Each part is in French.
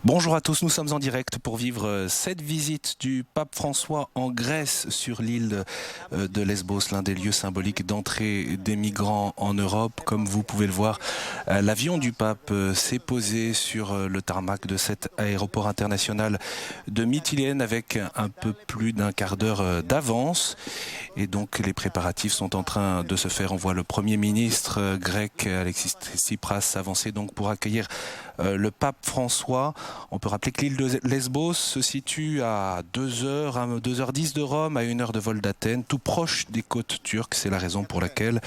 Bonjour à tous, nous sommes en direct pour vivre cette visite du pape François en Grèce sur l'île de Lesbos, l'un des lieux symboliques d'entrée des migrants en Europe. Comme vous pouvez le voir, l'avion du pape s'est posé sur le tarmac de cet aéroport international de Mytilène avec un peu plus d'un quart d'heure d'avance. Et donc les préparatifs sont en train de se faire. On voit le Premier ministre grec Alexis Tsipras s'avancer donc pour accueillir le pape François. On peut rappeler que l'île de Lesbos se situe à 2h10 de Rome, à 1 heure de vol d'Athènes, tout proche des côtes turques. C'est la raison pour laquelle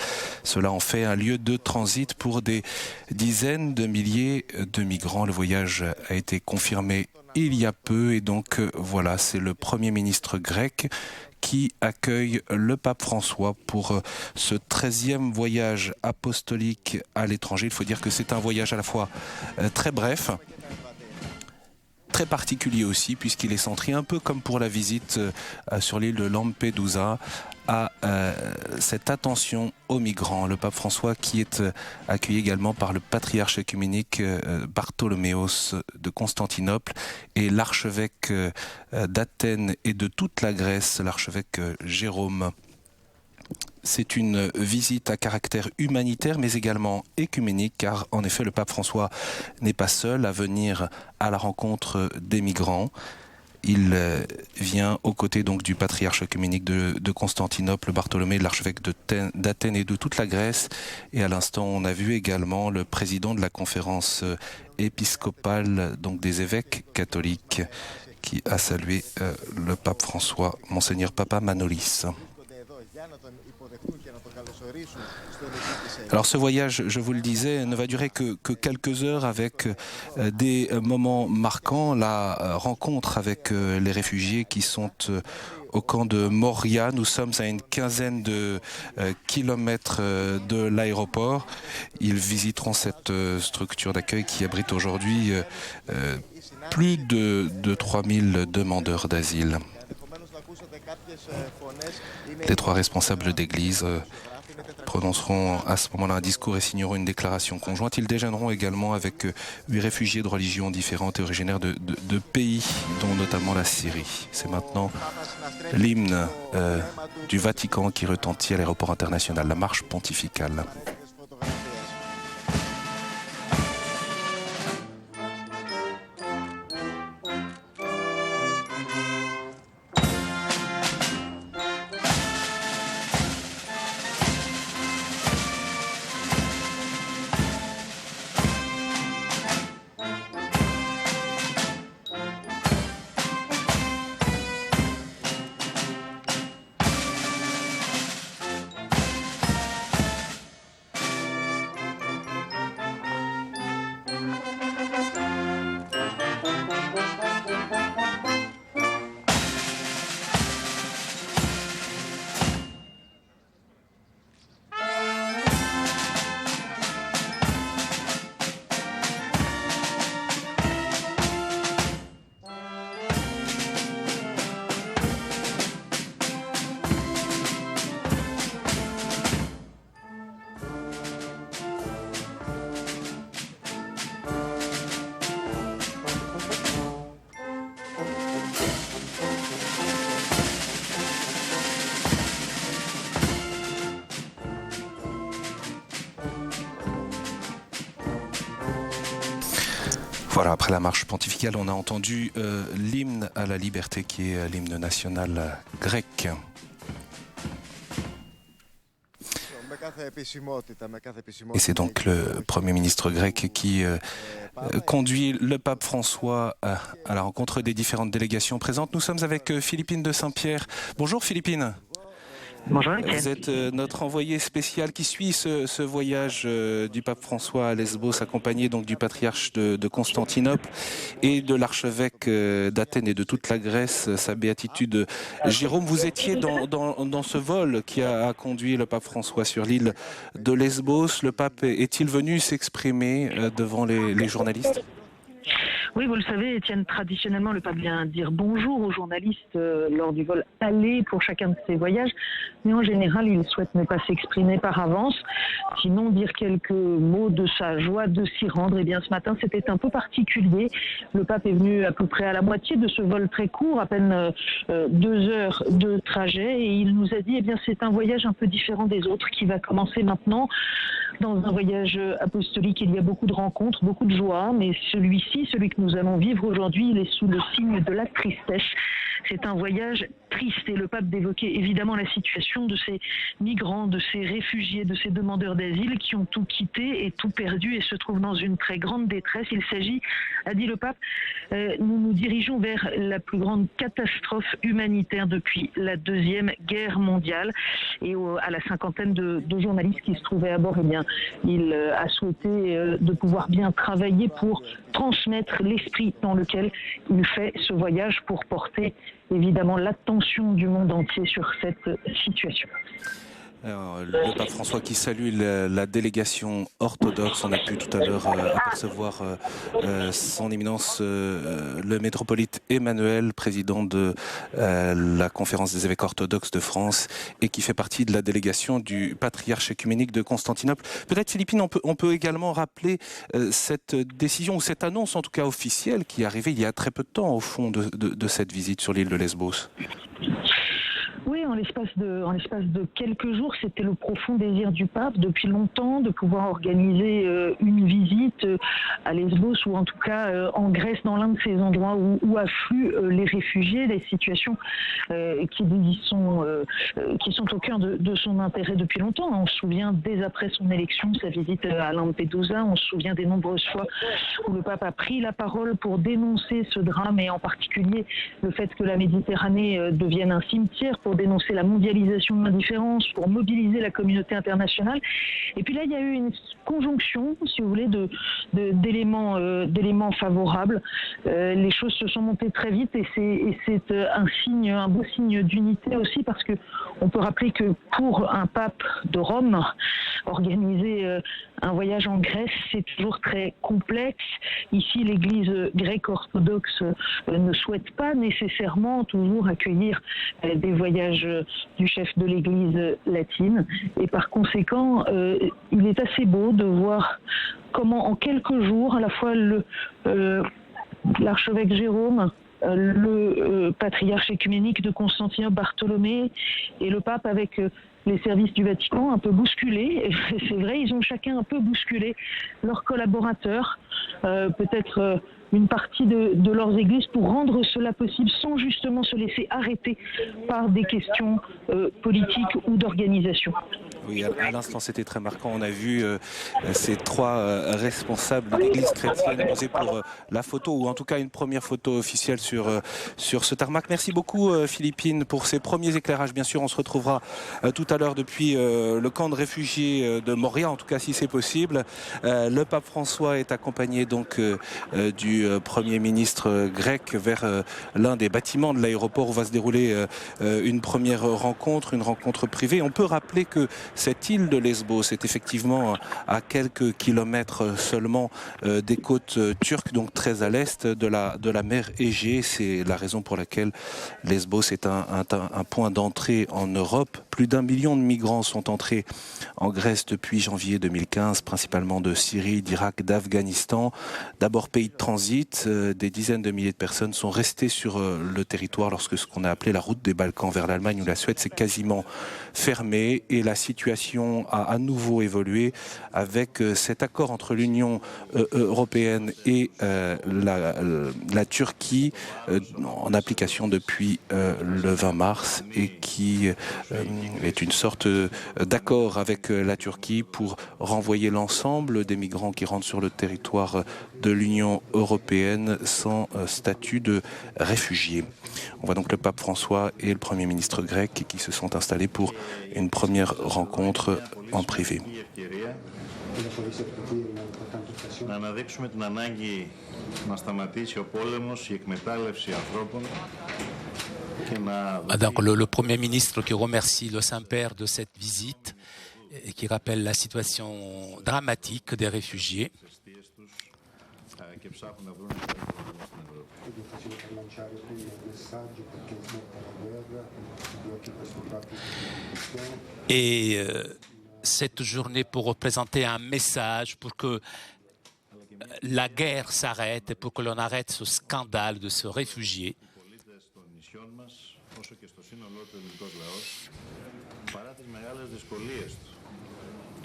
cela en fait un lieu de transit pour des dizaines de milliers de migrants. Le voyage a été confirmé il y a peu et donc voilà, c'est le Premier ministre grec qui accueille le pape François pour ce 13e voyage apostolique à l'étranger. Il faut dire que c'est un voyage à la fois très bref, très particulier aussi, puisqu'il est centré un peu comme pour la visite sur l'île de Lampedusa à cette attention aux migrants. Le pape François qui est accueilli également par le patriarche œcuménique Bartholoméos de Constantinople et l'archevêque d'Athènes et de toute la Grèce, l'archevêque Jérôme. C'est une visite à caractère humanitaire mais également œcuménique car en effet le pape François n'est pas seul à venir à la rencontre des migrants. Il vient aux côtés donc du patriarche œcuménique de Constantinople, Bartholomée, de l'archevêque d'Athènes et de toute la Grèce. Et à l'instant, on a vu également le président de la conférence épiscopale, donc des évêques catholiques, qui a salué le pape François, Monseigneur Papa Manolis. Alors ce voyage, je vous le disais, ne va durer que quelques heures avec des moments marquants. La rencontre avec les réfugiés qui sont au camp de Moria. Nous sommes à une quinzaine de kilomètres de l'aéroport. Ils visiteront cette structure d'accueil qui abrite aujourd'hui plus de 3000 demandeurs d'asile. Les trois responsables d'église prononceront à ce moment-là un discours et signeront une déclaration conjointe. Ils déjeuneront également avec 8 réfugiés de religions différentes et originaires de pays, dont notamment la Syrie. C'est maintenant l'hymne du Vatican qui retentit à l'aéroport international, la marche pontificale. Voilà, après la marche pontificale, on a entendu l'hymne à la liberté qui est l'hymne national grec. Et c'est donc le Premier ministre grec qui conduit le pape François à la rencontre des différentes délégations présentes. Nous sommes avec Philippine de Saint-Pierre. Bonjour Philippine. Bonjour Étienne. Vous êtes notre envoyé spécial qui suit ce voyage du pape François à Lesbos, accompagné donc du patriarche de Constantinople et de l'archevêque d'Athènes et de toute la Grèce, sa béatitude Jérôme. Vous étiez dans ce vol qui a conduit le pape François sur l'île de Lesbos. Le pape est-il venu s'exprimer devant les journalistes ? Oui, vous le savez, Étienne, traditionnellement, le pape vient dire bonjour aux journalistes lors du vol aller pour chacun de ses voyages. Mais en général, il souhaite ne pas s'exprimer par avance. sinon dire quelques mots de sa joie de s'y rendre. Eh bien, ce matin, c'était un peu particulier. Le pape est venu à peu près à la moitié de ce vol très court, à peine 2 heures de trajet, et il nous a dit, eh bien, c'est un voyage un peu différent des autres qui va commencer maintenant. Dans un voyage apostolique, il y a beaucoup de rencontres, beaucoup de joie, mais celui-ci, celui que nous allons vivre aujourd'hui, il est sous le signe de la tristesse. C'est un voyage triste et le pape d'évoquer évidemment la situation de ces migrants, de ces réfugiés, de ces demandeurs d'asile qui ont tout quitté et tout perdu et se trouvent dans une très grande détresse. Il s'agit, a dit le pape, nous nous dirigeons vers la plus grande catastrophe humanitaire depuis la Deuxième Guerre mondiale. Et à la cinquantaine de journalistes qui se trouvaient à bord, eh bien, il a souhaité de pouvoir bien travailler pour transmettre l'esprit dans lequel il fait ce voyage pour porter évidemment l'attention du monde entier sur cette situation. Alors, le pape François qui salue la délégation orthodoxe. On a pu tout à l'heure apercevoir son éminence le métropolite Emmanuel, président de la conférence des évêques orthodoxes de France et qui fait partie de la délégation du patriarche œcuménique de Constantinople. Peut-être, Philippine, on peut également rappeler cette décision ou cette annonce en tout cas officielle qui est arrivée il y a très peu de temps au fond de cette visite sur l'île de Lesbos. Oui, en l'espace de quelques jours, c'était le profond désir du pape depuis longtemps de pouvoir organiser une visite à Lesbos ou en tout cas en Grèce, dans l'un de ces endroits où affluent les réfugiés, les situations qui sont au cœur de son intérêt depuis longtemps. On se souvient dès après son élection, sa visite à Lampedusa, on se souvient des nombreuses fois où le pape a pris la parole pour dénoncer ce drame et en particulier le fait que la Méditerranée devienne un cimetière, pour dénoncer la mondialisation de l'indifférence, pour mobiliser la communauté internationale. Et puis là, il y a eu une conjonction, si vous voulez, d'éléments favorables. Les choses se sont montées très vite et c'est un beau signe d'unité aussi, parce que on peut rappeler que pour un pape de Rome, organiser un voyage en Grèce, c'est toujours très complexe. Ici, l'Église grecque orthodoxe ne souhaite pas nécessairement toujours accueillir des voyages du chef de l'Église latine. Et par conséquent, il est assez beau de voir comment en quelques jours, à la fois l'archevêque Jérôme, le patriarche œcuménique de Constantinople Bartholomée et le pape avec les services du Vatican un peu bousculés. C'est vrai, ils ont chacun un peu bousculé leurs collaborateurs, peut-être une partie de leurs églises pour rendre cela possible sans justement se laisser arrêter par des questions politiques ou d'organisation. Oui, à l'instant, c'était très marquant. On a vu ces trois responsables de l'Église chrétienne poser pour la photo, ou en tout cas une première photo officielle sur ce tarmac. Merci beaucoup, Philippine, pour ces premiers éclairages. Bien sûr, on se retrouvera tout à l'heure depuis le camp de réfugiés de Moria, en tout cas si c'est possible. Le pape François est accompagné donc du Premier ministre grec vers l'un des bâtiments de l'aéroport où va se dérouler une première rencontre, une rencontre privée. On peut rappeler que cette île de Lesbos est effectivement à quelques kilomètres seulement des côtes turques, donc très à l'est de la mer Égée. C'est la raison pour laquelle Lesbos est un point d'entrée en Europe. Plus d'1 million de migrants sont entrés en Grèce depuis janvier 2015, principalement de Syrie, d'Irak, d'Afghanistan. D'abord pays de transit, des dizaines de milliers de personnes sont restées sur le territoire lorsque ce qu'on a appelé la route des Balkans vers l'Allemagne ou la Suède s'est quasiment fermée, et la situation a à nouveau évolué avec cet accord entre l'Union européenne et la Turquie en application depuis le 20 mars et qui est une sorte d'accord avec la Turquie pour renvoyer l'ensemble des migrants qui rentrent sur le territoire de l'Union européenne sans statut de réfugiés. On voit donc le pape François et le Premier ministre grec qui se sont installés pour une première rencontre en privé. Donc le Premier ministre qui remercie le Saint-Père de cette visite et qui rappelle la situation dramatique des réfugiés. Et cette journée pour représenter un message, pour que la guerre s'arrête et pour que l'on arrête ce scandale de ce réfugié.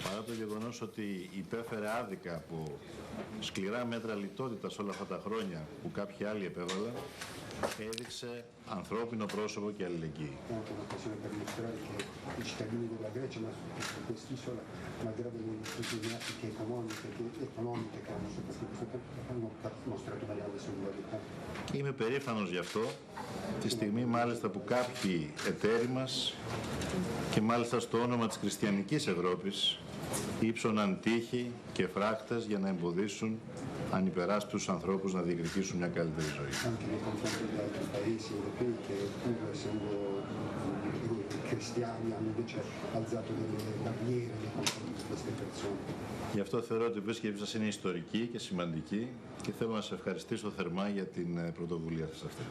Παρά το γεγονός ότι υπέφερε άδικα από σκληρά μέτρα λιτότητας όλα αυτά τα χρόνια που κάποιοι άλλοι επέβαλαν, έδειξε ανθρώπινο πρόσωπο και αλληλεγγύη. Είμαι περήφανος γι' αυτό, τη στιγμή μάλιστα που κάποιοι εταίροι μας και μάλιστα στο όνομα της χριστιανικής Ευρώπης ύψωναν τύχη και φράχτες για να εμποδίσουν ανυπεράσπιτους ανθρώπους να διεκδικήσουν μια καλύτερη ζωή. Γι' αυτό θεωρώ ότι η επίσκεψή σας είναι ιστορική και σημαντική και θέλω να σας ευχαριστήσω θερμά για την πρωτοβουλία σας αυτή.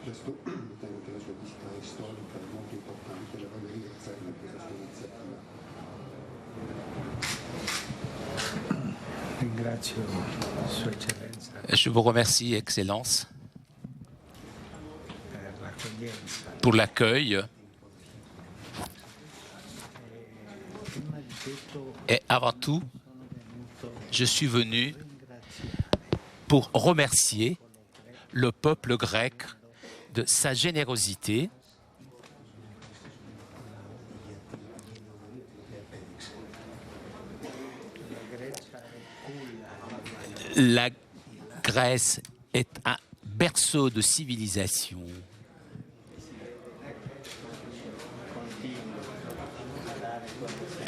Je vous remercie, Excellence, pour l'accueil. Et avant tout, je suis venu pour remercier le peuple grec de sa générosité. La Grèce est un berceau de civilisation.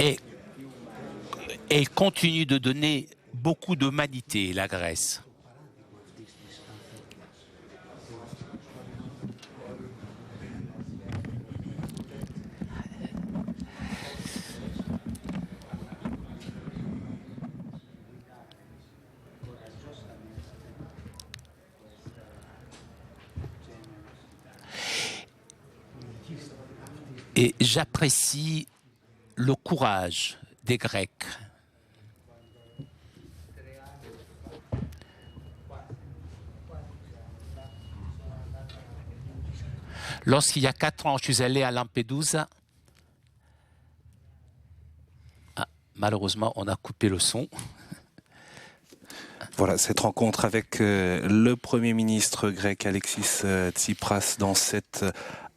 Et elle continue de donner beaucoup d'humanité, la Grèce. Et j'apprécie le courage des Grecs. Lorsqu'il y a 4 ans, je suis allé à Lampedusa. Malheureusement, on a coupé le son. Voilà, cette rencontre avec le Premier ministre grec Alexis Tsipras dans cet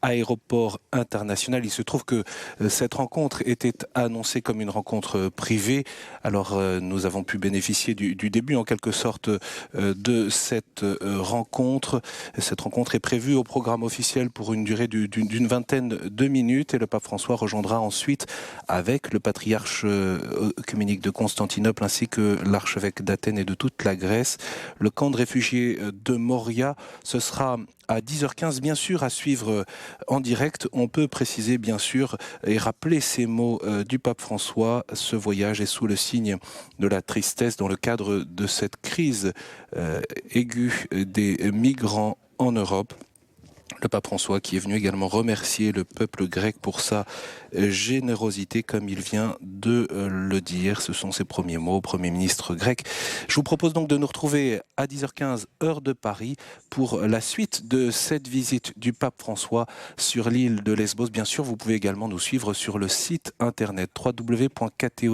aéroport international. Il se trouve que cette rencontre était annoncée comme une rencontre privée. Alors nous avons pu bénéficier du début en quelque sorte de cette rencontre. Cette rencontre est prévue au programme officiel pour une durée d'une vingtaine de minutes et le pape François rejoindra ensuite avec le patriarche œcuménique de Constantinople ainsi que l'archevêque d'Athènes et de toute la Grèce. Le camp de réfugiés de Moria, ce sera à 10h15, bien sûr, à suivre en direct. On peut préciser, bien sûr, et rappeler ces mots du pape François. Ce voyage est sous le signe de la tristesse dans le cadre de cette crise aiguë des migrants en Europe. Le pape François qui est venu également remercier le peuple grec pour sa générosité, comme il vient de le dire. Ce sont ses premiers mots, Premier ministre grec. Je vous propose donc de nous retrouver à 10h15, heure de Paris, pour la suite de cette visite du pape François sur l'île de Lesbos. Bien sûr, vous pouvez également nous suivre sur le site internet www.ktotv.com.